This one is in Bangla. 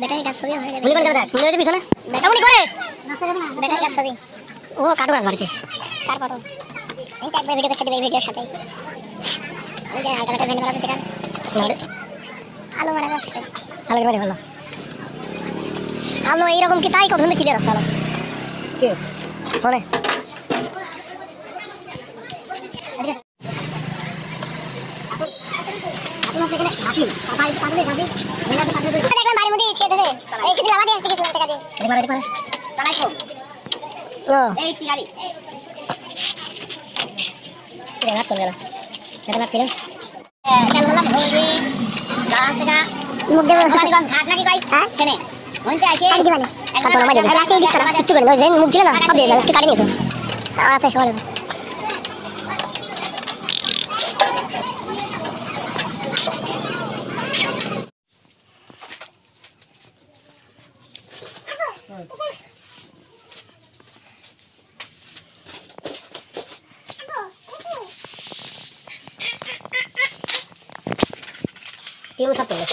ব্যাটারি কাজ হবে হয়ে যাবে গুলি বন্ধ করে দেখ মনে হচ্ছে পিছনে এমনই করে ব্যাটারি কাজ হবে ও কাটু গাছ বাড়িতে তারপরও এই তো একবার ভিডিওতে সাথে এই ভিডিওর সাথে ওই যে আলটামেটা ভেন্ডি মারা দিতে আলো মারা যাচ্ছে আলো করে ভালো আলো এইরকম কি তাই কত সুন্দর ক্লিয়ার আছে আলো কে ফোনে দেখলাম বাড়ির মধ্যে ছেড়ে দেবে এই শুধু লাভা দিয়ে আসতে গেছিলাম টাকা দিয়ে চালাইছো ও এই গাড়ি রাত করে গেল এটা লাগছিলেন কেন বললাম ভোরে গাছটা মুখ দেবো ভবানীগঞ্জ ঘাট নাকি কই হ্যাঁ শুনে মনতে আছে কাটি দিবানি তারপর আমার দিদি রাস্তায় দিতে না কিছু করে না মুখ ছিল না সব দিয়ে যাবে একটু কাটি নিয়েছো আচ্ছা সবাই কেউ সব করলো